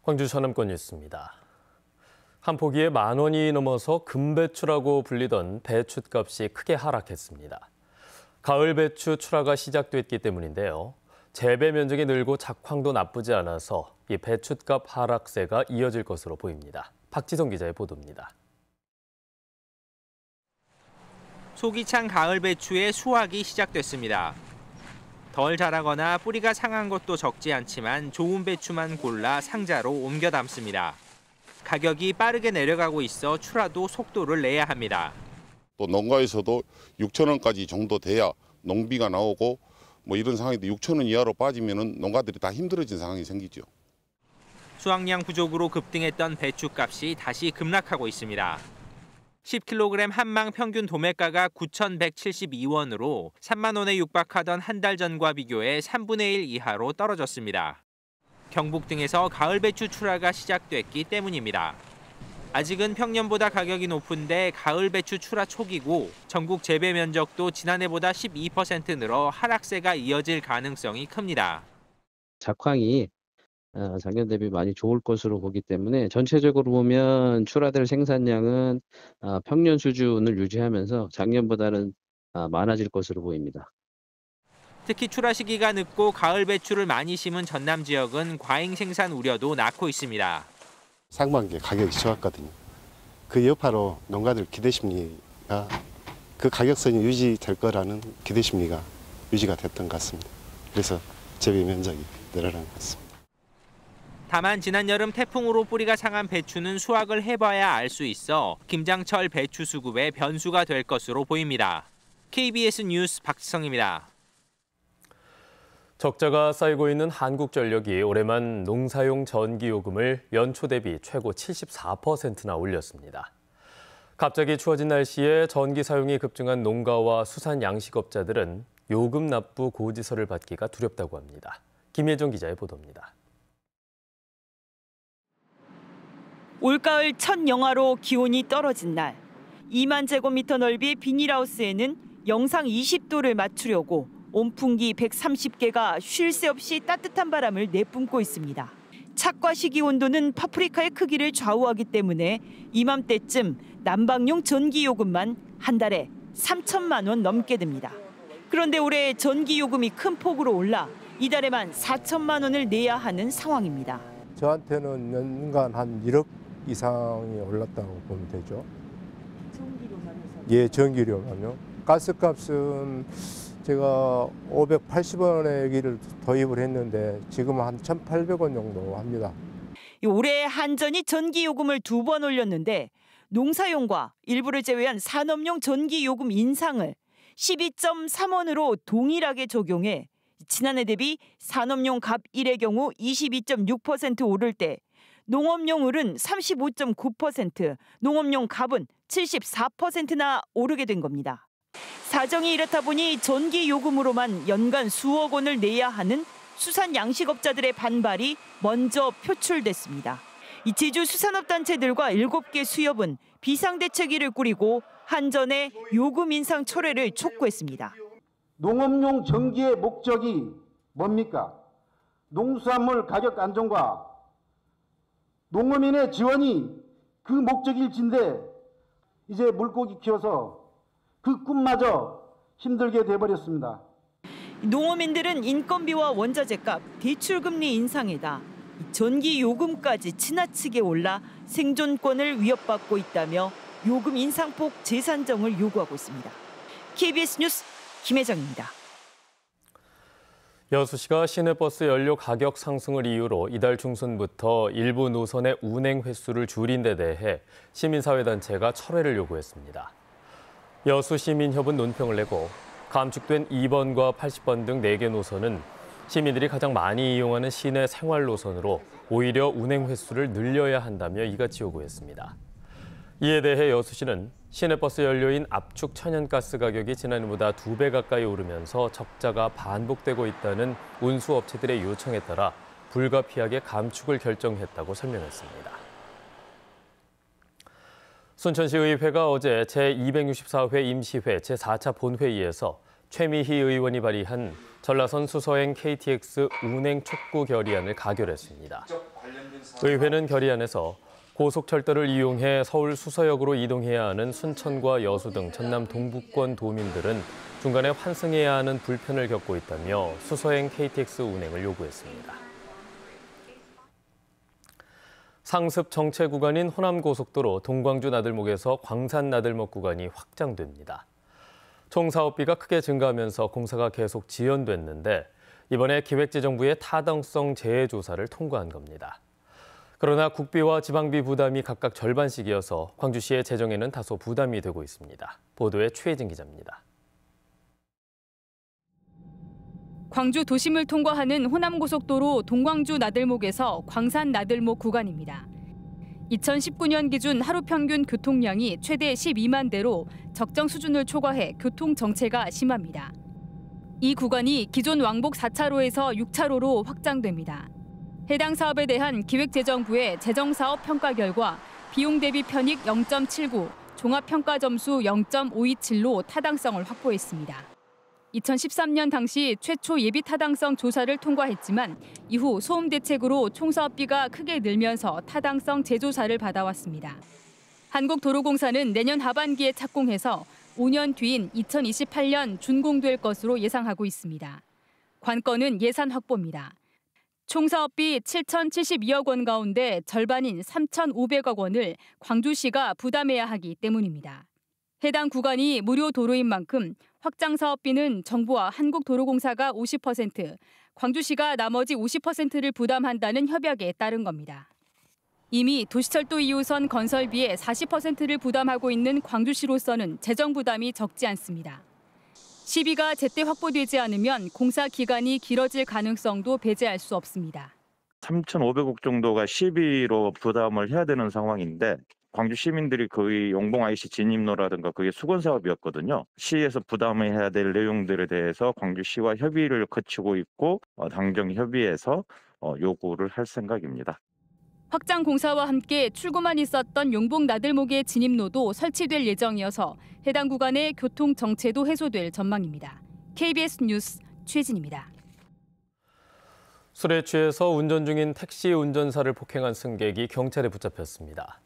광주 전남권 뉴스입니다. 한 포기에 10,000원이 넘어서 금배추라고 불리던 배춧값이 크게 하락했습니다. 가을 배추 출하가 시작됐기 때문인데요. 재배 면적이 늘고 작황도 나쁘지 않아서 이 배춧값 하락세가 이어질 것으로 보입니다. 박지성 기자의 보도입니다. 속이 찬 가을 배추의 수확이 시작됐습니다. 덜 자라거나 뿌리가 상한 것도 적지 않지만 좋은 배추만 골라 상자로 옮겨 담습니다. 가격이 빠르게 내려가고 있어 출하도 속도를 내야 합니다. 또 농가에서도 6,000원까지 정도 돼야 농비가 나오고 이런 상황인데 6,000원 이하로 빠지면은 농가들이 다 힘들어진 상황이 생기죠. 수확량 부족으로 급등했던 배추값이 다시 급락하고 있습니다. 10kg 한 망 평균 도매가가 9,172원으로 3만 원에 육박하던 한 달 전과 비교해 3분의 1 이하로 떨어졌습니다. 경북 등에서 가을 배추 출하가 시작됐기 때문입니다. 아직은 평년보다 가격이 높은데 가을 배추 출하 초기고 전국 재배 면적도 지난해보다 12% 늘어 하락세가 이어질 가능성이 큽니다. 작황이 작년 대비 많이 좋을 것으로 보기 때문에 전체적으로 보면 출하될 생산량은 평년 수준을 유지하면서 작년보다는 많아질 것으로 보입니다. 특히 출하 시기가 늦고 가을 배추를 많이 심은 전남 지역은 과잉 생산 우려도 낳고 있습니다. 상반기에 가격이 좋았거든요. 그 여파로 농가들 기대 심리가 그 가격선이 유지될 거라는 기대 심리가 유지가 됐던 것 같습니다. 그래서 재배 면적이 늘어난 것 같습니다. 다만 지난 여름 태풍으로 뿌리가 상한 배추는 수확을 해봐야 알 수 있어 김장철 배추 수급의 변수가 될 것으로 보입니다. KBS 뉴스 박지성입니다. 적자가 쌓이고 있는 한국전력이 올해만 농사용 전기요금을 연초 대비 최고 74%나 올렸습니다. 갑자기 추워진 날씨에 전기 사용이 급증한 농가와 수산 양식업자들은 요금 납부 고지서를 받기가 두렵다고 합니다. 김예정 기자의 보도입니다. 올가을 첫 영하로 기온이 떨어진 날, 2만 제곱미터 넓이의 비닐하우스에는 영상 20도를 맞추려고 온풍기 130개가 쉴 새 없이 따뜻한 바람을 내뿜고 있습니다. 착과 식이 온도는 파프리카의 크기를 좌우하기 때문에 이맘때쯤 난방용 전기요금만 한 달에 3천만 원 넘게 듭니다. 그런데 올해 전기요금이 큰 폭으로 올라 이달에만 4천만 원을 내야 하는 상황입니다. 저한테는 연간 한 1억 이상이 올랐다고 보면 되죠. 전기료만 해서? 예, 전기료만요. 가스값은 제가 580원의 기를 도입을 했는데 지금 한 1,800원 정도 합니다. 올해 한전이 전기요금을 2번 올렸는데 농사용과 일부를 제외한 산업용 전기요금 인상을 12.3원으로 동일하게 적용해 지난해 대비 산업용 갑 1의 경우 22.6% 오를 때 농업용 을은 35.9%, 농업용 갑은 74%나 오르게 된 겁니다. 사정이 이렇다 보니 전기요금으로만 연간 수억 원을 내야 하는 수산 양식업자들의 반발이 먼저 표출됐습니다. 이 제주 수산업단체들과 7개 수협은 비상대책위를 꾸리고 한전의 요금 인상 철회를 촉구했습니다. 농업용 전기의 목적이 뭡니까? 농수산물 가격 안정과 농어민의 지원이 그 목적일진데 이제 물고기 키워서 그 꿈마저 힘들게 돼버렸습니다. 농어민들은 인건비와 원자재값, 대출금리 인상에다 전기요금까지 지나치게 올라 생존권을 위협받고 있다며 요금 인상폭 재산정을 요구하고 있습니다. KBS 뉴스 김혜정입니다. 여수시가 시내버스 연료 가격 상승을 이유로 이달 중순부터 일부 노선의 운행 횟수를 줄인 데 대해 시민사회단체가 철회를 요구했습니다. 여수시민협은 논평을 내고 감축된 2번과 80번 등 4개 노선은 시민들이 가장 많이 이용하는 시내 생활 노선으로 오히려 운행 횟수를 늘려야 한다며 이같이 요구했습니다. 이에 대해 여수시는 시내버스 연료인 압축 천연가스 가격이 지난해보다 2배 가까이 오르면서 적자가 반복되고 있다는 운수업체들의 요청에 따라 불가피하게 감축을 결정했다고 설명했습니다. 순천시의회가 어제 제264회 임시회 제4차 본회의에서 최미희 의원이 발의한 전라선 수서행 KTX 운행 촉구 결의안을 가결했습니다. 의회는 결의안에서 고속철도를 이용해 서울 수서역으로 이동해야 하는 순천과 여수 등 전남 동부권 도민들은 중간에 환승해야 하는 불편을 겪고 있다며 수서행 KTX 운행을 요구했습니다. 상습 정체 구간인 호남고속도로 동광주 나들목에서 광산 나들목 구간이 확장됩니다. 총 사업비가 크게 증가하면서 공사가 계속 지연됐는데 이번에 기획재정부의 타당성 재조사를 통과한 겁니다. 그러나 국비와 지방비 부담이 각각 절반씩이어서 광주시의 재정에는 다소 부담이 되고 있습니다. 보도에 최혜진 기자입니다. 광주 도심을 통과하는 호남고속도로 동광주 나들목에서 광산 나들목 구간입니다. 2019년 기준 하루 평균 교통량이 최대 12만 대로 적정 수준을 초과해 교통 정체가 심합니다. 이 구간이 기존 왕복 4차로에서 6차로로 확장됩니다. 해당 사업에 대한 기획재정부의 재정사업 평가 결과 비용 대비 편익 0.79, 종합평가 점수 0.527로 타당성을 확보했습니다. 2013년 당시 최초 예비 타당성 조사를 통과했지만 이후 소음 대책으로 총사업비가 크게 늘면서 타당성 재조사를 받아왔습니다. 한국도로공사는 내년 하반기에 착공해서 5년 뒤인 2028년 준공될 것으로 예상하고 있습니다. 관건은 예산 확보입니다. 총사업비 7,072억 원 가운데 절반인 3,500억 원을 광주시가 부담해야 하기 때문입니다. 해당 구간이 무료 도로인 만큼 확장 사업비는 정부와 한국도로공사가 50%, 광주시가 나머지 50%를 부담한다는 협약에 따른 겁니다. 이미 도시철도 2호선 건설비의 40%를 부담하고 있는 광주시로서는 재정 부담이 적지 않습니다. 시비가 제때 확보되지 않으면 공사 기간이 길어질 가능성도 배제할 수 없습니다. 3,500억 정도가 시비로 부담을 해야 되는 상황인데 광주 시민들이 거의 용봉 IC 진입로라든가 그게 수건 사업이었거든요. 시에서 부담해야 될 내용들에 대해서 광주시와 협의를 거치고 있고 당정 협의해서 요구를 할 생각입니다. 확장 공사와 함께 출구만 있었던 용봉 나들목의 진입로도 설치될 예정이어서 해당 구간의 교통 정체도 해소될 전망입니다. KBS 뉴스 최진입니다. 술에 취해서 운전 중인 택시 운전사를 폭행한 승객이 경찰에 붙잡혔습니다.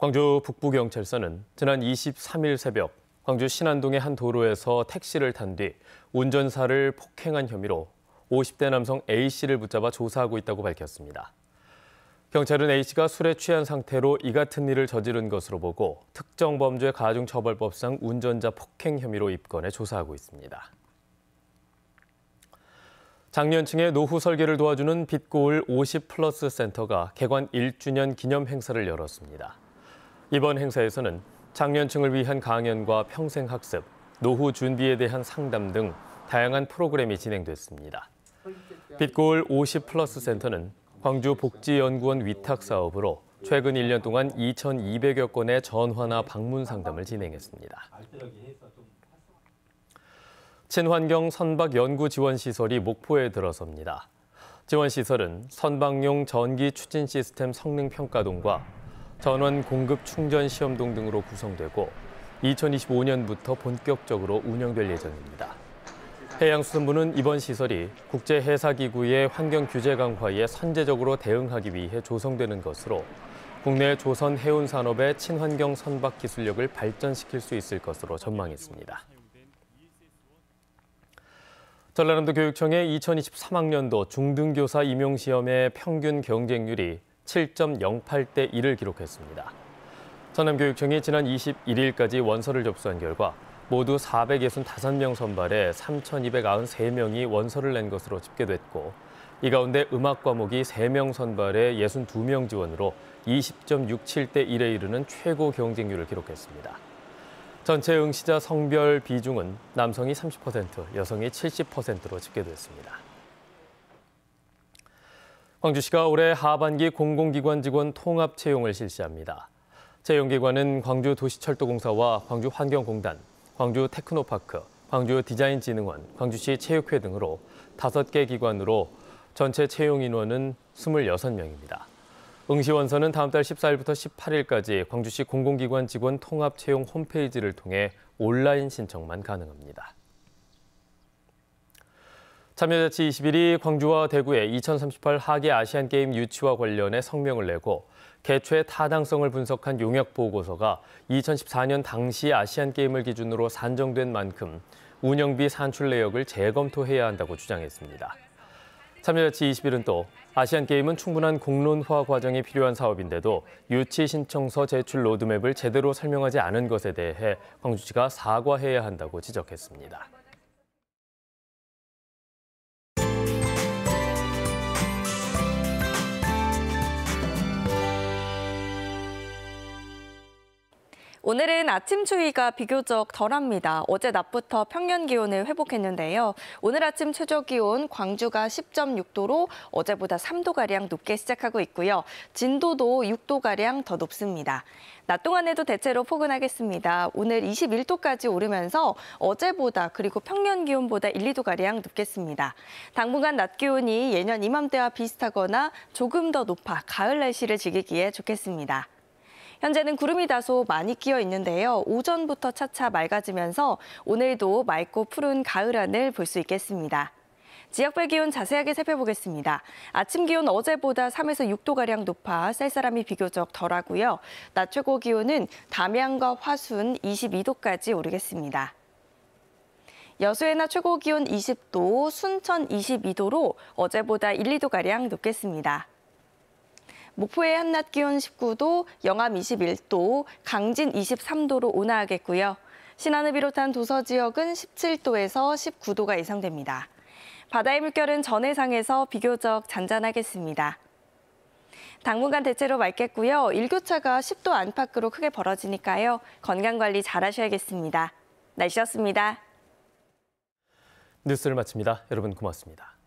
광주 북부경찰서는 지난 23일 새벽 광주 신안동의 한 도로에서 택시를 탄 뒤 운전사를 폭행한 혐의로 50대 남성 A씨를 붙잡아 조사하고 있다고 밝혔습니다. 경찰은 A씨가 술에 취한 상태로 이 같은 일을 저지른 것으로 보고 특정범죄 가중처벌법상 운전자 폭행 혐의로 입건해 조사하고 있습니다. 장년층의 노후 설계를 도와주는 빛고울 50플러스 센터가 개관 1주년 기념 행사를 열었습니다. 이번 행사에서는 장년층을 위한 강연과 평생학습, 노후 준비에 대한 상담 등 다양한 프로그램이 진행됐습니다. 빛고울 50플러스 센터는 광주복지연구원 위탁 사업으로 최근 1년 동안 2,200여 건의 전화나 방문 상담을 진행했습니다. 친환경 선박 연구 지원 시설이 목포에 들어섭니다. 지원 시설은 선박용 전기 추진 시스템 성능 평가동과 전원 공급 충전 시험동 등으로 구성되고 2025년부터 본격적으로 운영될 예정입니다. 해양수산부는 이번 시설이 국제해사기구의 환경 규제 강화에 선제적으로 대응하기 위해 조성되는 것으로 국내 조선 해운 산업의 친환경 선박 기술력을 발전시킬 수 있을 것으로 전망했습니다. 전라남도 교육청의 2023학년도 중등교사 임용시험의 평균 경쟁률이 7.08대 1을 기록했습니다. 전남교육청이 지난 21일까지 원서를 접수한 결과 모두 465명 선발에 3,293명이 원서를 낸 것으로 집계됐고 이 가운데 음악 과목이 3명 선발에 62명 지원으로 20.67대 1에 이르는 최고 경쟁률을 기록했습니다. 전체 응시자 성별 비중은 남성이 30%, 여성이 70%로 집계됐습니다. 광주시가 올해 하반기 공공기관 직원 통합 채용을 실시합니다. 채용기관은 광주도시철도공사와 광주환경공단, 광주테크노파크, 광주디자인진흥원, 광주시 체육회 등으로 5개 기관으로 전체 채용 인원은 26명입니다. 응시원서는 다음 달 14일부터 18일까지 광주시 공공기관 직원 통합 채용 홈페이지를 통해 온라인 신청만 가능합니다. 참여자치 21이 광주와 대구에 2038 하계 아시안게임 유치와 관련해 성명을 내고 개최 타당성을 분석한 용역 보고서가 2014년 당시 아시안게임을 기준으로 산정된 만큼 운영비 산출 내역을 재검토해야 한다고 주장했습니다. 참여자치 21은 또 아시안게임은 충분한 공론화 과정이 필요한 사업인데도 유치 신청서 제출 로드맵을 제대로 설명하지 않은 것에 대해 광주시가 사과해야 한다고 지적했습니다. 오늘은 아침 추위가 비교적 덜합니다. 어제 낮부터 평년 기온을 회복했는데요. 오늘 아침 최저 기온 광주가 10.6도로 어제보다 3도가량 높게 시작하고 있고요. 진도도 6도가량 더 높습니다. 낮 동안에도 대체로 포근하겠습니다. 오늘 21도까지 오르면서 어제보다 그리고 평년 기온보다 1, 2도가량 높겠습니다. 당분간 낮 기온이 예년 이맘때와 비슷하거나 조금 더 높아 가을 날씨를 즐기기에 좋겠습니다. 현재는 구름이 다소 많이 끼어 있는데요. 오전부터 차차 맑아지면서 오늘도 맑고 푸른 가을 하늘 볼 수 있겠습니다. 지역별 기온 자세하게 살펴보겠습니다. 아침 기온 어제보다 3에서 6도가량 높아 쌀쌀함이 비교적 덜하고요. 낮 최고 기온은 담양과 화순 22도까지 오르겠습니다. 여수의 낮 최고 기온 20도, 순천 22도로 어제보다 1, 2도가량 높겠습니다. 목포의 한낮 기온 19도, 영암 21도, 강진 23도로 온화하겠고요. 신안을 비롯한 도서 지역은 17도에서 19도가 예상됩니다. 바다의 물결은 전해상에서 비교적 잔잔하겠습니다. 당분간 대체로 맑겠고요. 일교차가 10도 안팎으로 크게 벌어지니까요. 건강관리 잘 하셔야겠습니다. 날씨였습니다. 뉴스를 마칩니다. 여러분 고맙습니다.